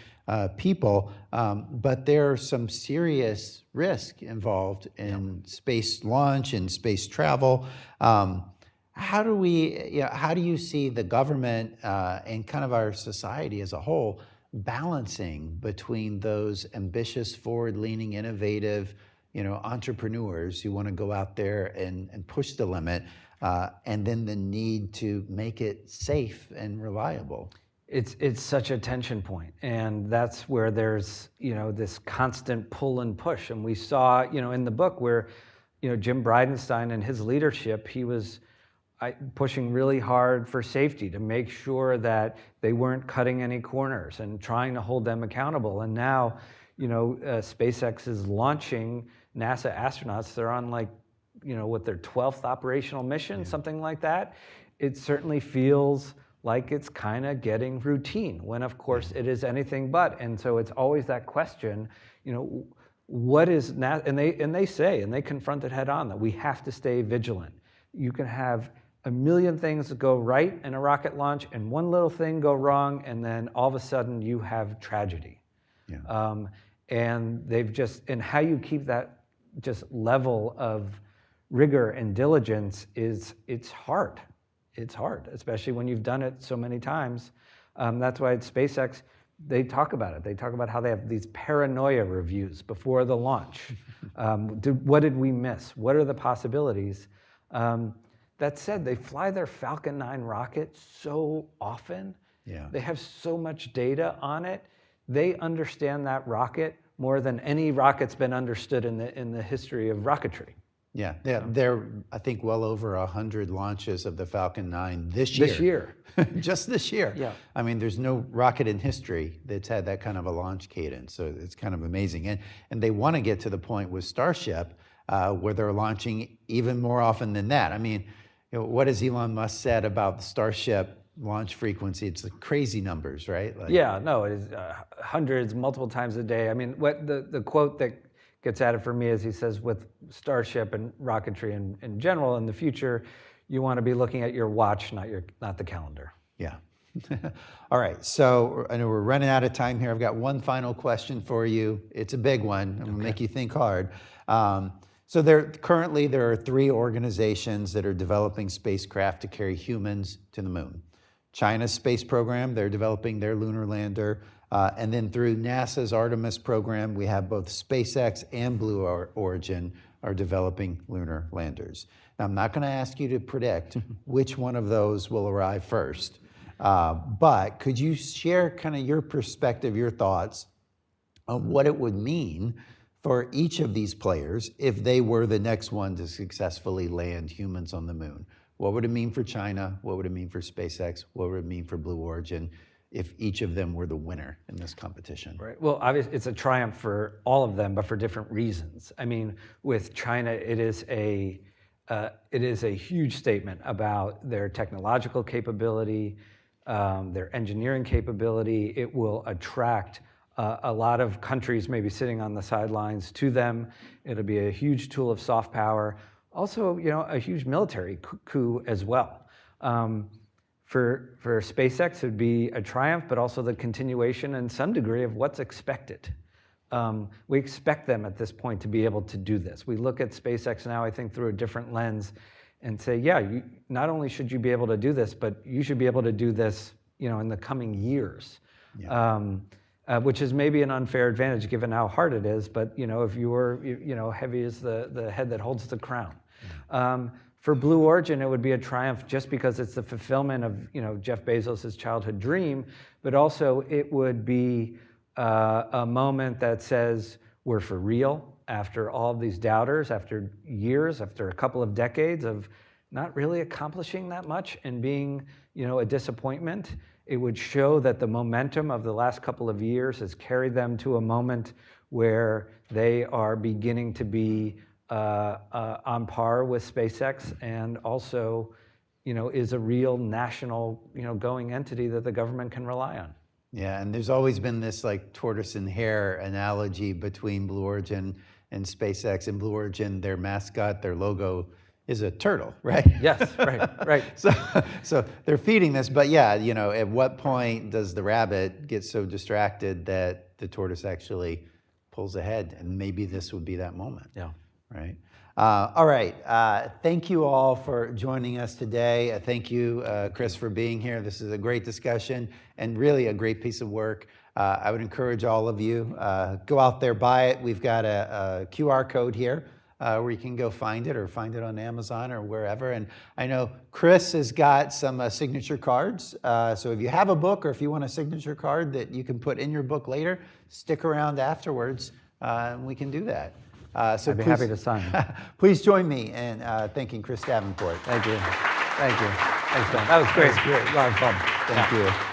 people. But there are some serious risk involved in space launch and space travel. How do you see the government and kind of our society as a whole balancing between those ambitious, forward-leaning, innovative, entrepreneurs who want to go out there and push the limit, and then the need to make it safe and reliable? It's such a tension point, and that's where there's this constant pull and push. And we saw in the book where Jim Bridenstine and his leadership, he was pushing really hard for safety to make sure that they weren't cutting any corners and trying to hold them accountable. And now, SpaceX is launching NASA astronauts. They're on their 12th operational mission, something like that. It certainly feels like it's kind of getting routine, when of course it is anything but. And so it's always that question, what is and they say, and they confront it head on, that we have to stay vigilant. You can have a million things go right in a rocket launch and one little thing go wrong, and then all of a sudden you have tragedy. Yeah. And and how you keep that just level of rigor and diligence it's hard. It's hard, especially when you've done it so many times. That's why at SpaceX, they talk about it. They talk about how they have these paranoia reviews before the launch. What did we miss? What are the possibilities? That said, they fly their Falcon 9 rocket so often. Yeah. They have so much data on it. They understand that rocket more than any rocket's been understood in the history of rocketry. Yeah, they're I think well over 100 launches of the Falcon 9 this year. This year. Just this year. Yeah. I mean, there's no rocket in history that's had that kind of a launch cadence, so it's kind of amazing. And they want to get to the point with Starship where they're launching even more often than that. I mean, what has Elon Musk said about the Starship launch frequency? It's crazy numbers, right? Yeah, no, it is hundreds, multiple times a day. I mean, what the quote that gets at it for me is he says, with Starship and rocketry in general in the future, you want to be looking at your watch, not the calendar. Yeah. All right, so I know we're running out of time here. I've got one final question for you. It's a big one. I'm going to make you think hard. So currently there are 3 organizations that are developing spacecraft to carry humans to the moon. China's space program, they're developing their lunar lander. And then through NASA's Artemis program, we have both SpaceX and Blue Origin are developing lunar landers. Now, I'm not going to ask you to predict which one of those will arrive first, but could you share kind of your perspective, your thoughts on what it would mean for each of these players if they were the next one to successfully land humans on the moon? What would it mean for China? What would it mean for SpaceX? What would it mean for Blue Origin if each of them were the winner in this competition? Right. Well, obviously, it's a triumph for all of them, but for different reasons. I mean, with China, it is a huge statement about their technological capability, their engineering capability. It will attract a lot of countries maybe sitting on the sidelines to them. It'll be a huge tool of soft power. Also, a huge military coup as well. For SpaceX, it would be a triumph, but also the continuation and some degree of what's expected. We expect them at this point to be able to do this. We look at SpaceX now, I think, through a different lens and say, yeah, not only should you be able to do this, but you should be able to do this, in the coming years. Yeah. Which is maybe an unfair advantage given how hard it is, but if you were, heavy as the head that holds the crown. Yeah. For Blue Origin, it would be a triumph just because it's the fulfillment of Jeff Bezos' childhood dream, but also it would be a moment that says we're for real after all of these doubters, after years, after a couple of decades of not really accomplishing that much and being a disappointment. It would show that the momentum of the last couple of years has carried them to a moment where they are beginning to be on par with SpaceX, and also, is a real national, going entity that the government can rely on. Yeah, and there's always been this tortoise and hare analogy between Blue Origin and SpaceX. And Blue Origin, their mascot, their logo is a turtle, right? Yes, right. So they're feeding this, but yeah, at what point does the rabbit get so distracted that the tortoise actually pulls ahead? And maybe this would be that moment. Yeah. Right. All right. Thank you all for joining us today. Thank you, Chris, for being here. This is a great discussion and really a great piece of work. I would encourage all of you, go out there, buy it. We've got a QR code here where you can go find it, or find it on Amazon or wherever. And I know Chris has got some signature cards. So if you have a book, or if you want a signature card that you can put in your book later, stick around afterwards and we can do that. So I'd be happy to sign. Please join me in thanking Chris Davenport. Thank you. Thanks, Ben. That was great. That was great. A lot of fun. Thank you.